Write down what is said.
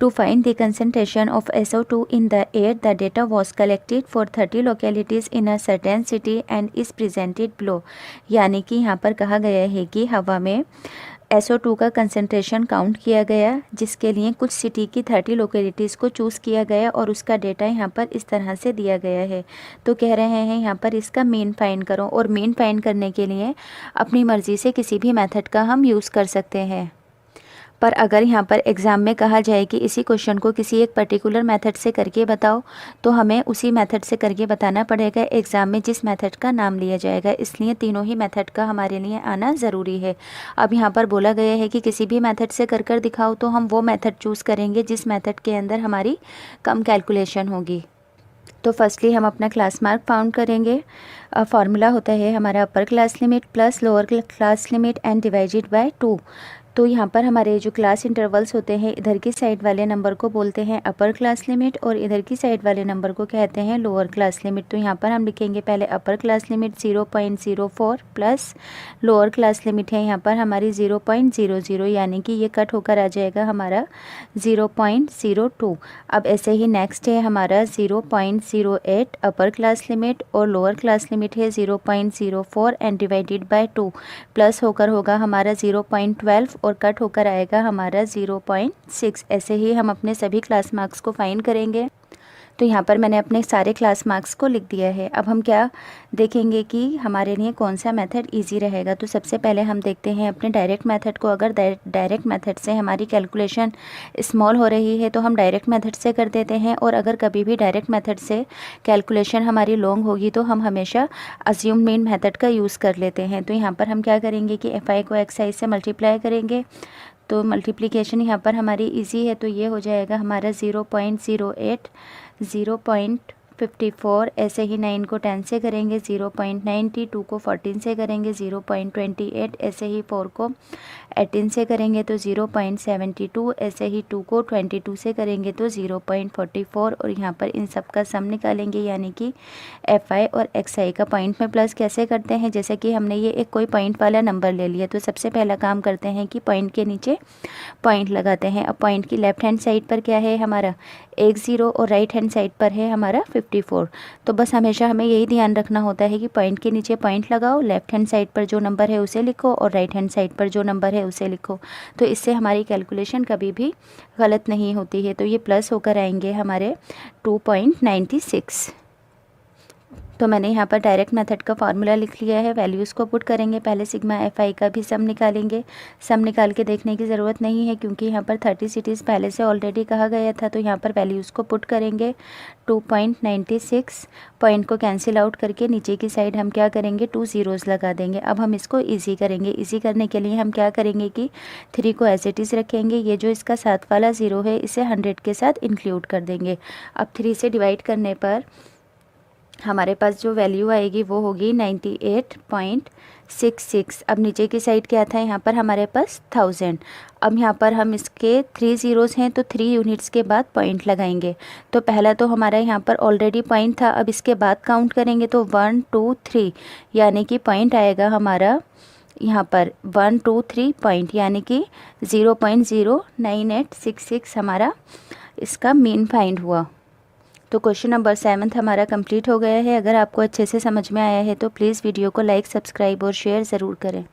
To find the concentration of SO2 in the air, the data was collected for 30 localities in a certain city and is presented below। यानी कि यहाँ पर कहा गया है कि हवा में SO2 का कंसंट्रेशन काउंट किया गया, जिसके लिए कुछ सिटी की 30 लोकेलिटीज़ को चूज़ किया गया और उसका डेटा यहाँ पर इस तरह से दिया गया है। तो कह रहे हैं यहाँ पर इसका मीन फाइंड करो, और मीन फाइंड करने के लिए अपनी मर्ज़ी से किसी भी मेथड का हम यूज़ कर सकते हैं। पर अगर यहाँ पर एग्ज़ाम में कहा जाए कि इसी क्वेश्चन को किसी एक पर्टिकुलर मेथड से करके बताओ, तो हमें उसी मेथड से करके बताना पड़ेगा एग्ज़ाम में जिस मेथड का नाम लिया जाएगा। इसलिए तीनों ही मेथड का हमारे लिए आना ज़रूरी है। अब यहाँ पर बोला गया है कि किसी भी मेथड से कर दिखाओ, तो हम वो मेथड चूज़ करेंगे जिस मेथड के अंदर हमारी कम कैलकुलेशन होगी। तो फर्स्टली हम अपना क्लास मार्क फाउंड करेंगे। फार्मूला होता है हमारा upper class limit plus lower class limit and divided by 2। तो यहाँ पर हमारे जो क्लास इंटरवल्स होते हैं, इधर की साइड वाले नंबर को बोलते हैं अपर क्लास लिमिट और इधर की साइड वाले नंबर को कहते हैं लोअर क्लास लिमिट। तो यहाँ पर हम लिखेंगे पहले upper class limit 0.04 plus lower class limit है यहाँ पर हमारी 0.00, यानी कि ये कट होकर आ जाएगा हमारा 0.02। अब ऐसे ही नेक्स्ट है हमारा 0.08 अपर क्लास लिमिट और लोअर क्लास लिमिट है 0.04 एंड डिवाइडेड बाय 2 प्लस होकर होगा हमारा 0.12 और कट होकर आएगा हमारा 0.6। ऐसे ही हम अपने सभी क्लास मार्क्स को फाइंड करेंगे। तो यहाँ पर मैंने अपने सारे क्लास मार्क्स को लिख दिया है। अब हम क्या देखेंगे कि हमारे लिए कौन सा मेथड इजी रहेगा। तो सबसे पहले हम देखते हैं अपने डायरेक्ट मेथड को। अगर डायरेक्ट मेथड से हमारी कैलकुलेशन स्मॉल हो रही है तो हम डायरेक्ट मेथड से कर देते हैं, और अगर कभी भी डायरेक्ट मेथड से कैलकुलेशन हमारी लॉन्ग होगी तो हम हमेशा अज्यूम्ड मीन मेथड का यूज़ कर लेते हैं। तो यहाँ पर हम क्या करेंगे कि FI को XI से मल्टीप्लाई करेंगे। तो मल्टीप्लिकेशन यहाँ पर हमारी इजी है, तो ये हो जाएगा हमारा 0.08 0.54, ऐसे ही 9 को 10 से करेंगे 0.90, 2 को 14 से करेंगे 0.28, ऐसे ही 4 को 18 से करेंगे तो 0.72, ऐसे ही 2 को 22 से करेंगे तो 0.44, और यहाँ पर इन सब का सम निकालेंगे, यानी कि FI और XI का पॉइंट में प्लस कैसे करते हैं। जैसे कि हमने ये एक कोई पॉइंट वाला नंबर ले लिया, तो सबसे पहला काम करते हैं कि पॉइंट के नीचे पॉइंट लगाते हैं। अब पॉइंट की लेफ्ट हैंड साइड पर क्या है हमारा 10 और राइट हैंड साइड पर है हमारा 54। तो बस हमेशा हमें यही ध्यान रखना होता है कि पॉइंट के नीचे पॉइंट लगाओ, लेफ्ट हैंड साइड पर जो नंबर है उसे लिखो और राइट हैंड साइड पर जो नंबर है उसे लिखो। तो इससे हमारी कैलकुलेशन कभी भी गलत नहीं होती है। तो ये प्लस होकर आएंगे हमारे 2.96। तो मैंने यहाँ पर डायरेक्ट मेथड का फार्मूला लिख लिया है। वैल्यूज़ को पुट करेंगे, पहले सिग्मा FI का भी सम निकालेंगे। सम निकाल के देखने की ज़रूरत नहीं है क्योंकि यहाँ पर 30 सिटीज़ पहले से ऑलरेडी कहा गया था। तो यहाँ पर वैल्यूज़ को पुट करेंगे 2.96, पॉइंट को कैंसिल आउट करके नीचे की साइड हम क्या करेंगे 2 ज़ीरोज़ लगा देंगे। अब हम इसको ईजी करेंगे। ईजी करने के लिए हम क्या करेंगे कि 3 को एज इट इज़ रखेंगे। ये जो इसका साथ वाला ज़ीरो है इसे 100 के साथ इंक्लूड कर देंगे। अब 3 से डिवाइड करने पर हमारे पास जो वैल्यू आएगी वो होगी 98.66। अब नीचे की साइड क्या था यहाँ पर हमारे पास 1000। अब यहाँ पर हम इसके 3 ज़ीरोज़ हैं तो 3 यूनिट्स के बाद पॉइंट लगाएंगे। तो पहला तो हमारा यहाँ पर ऑलरेडी पॉइंट था, अब इसके बाद काउंट करेंगे तो 1 2 3, यानी कि पॉइंट आएगा हमारा यहाँ पर 1 2 3 पॉइंट, यानी कि 0.09866 हमारा इसका मीन फाइंड हुआ। तो क्वेश्चन नंबर 7 हमारा कंप्लीट हो गया है। अगर आपको अच्छे से समझ में आया है तो प्लीज़ वीडियो को लाइक, सब्सक्राइब और शेयर ज़रूर करें।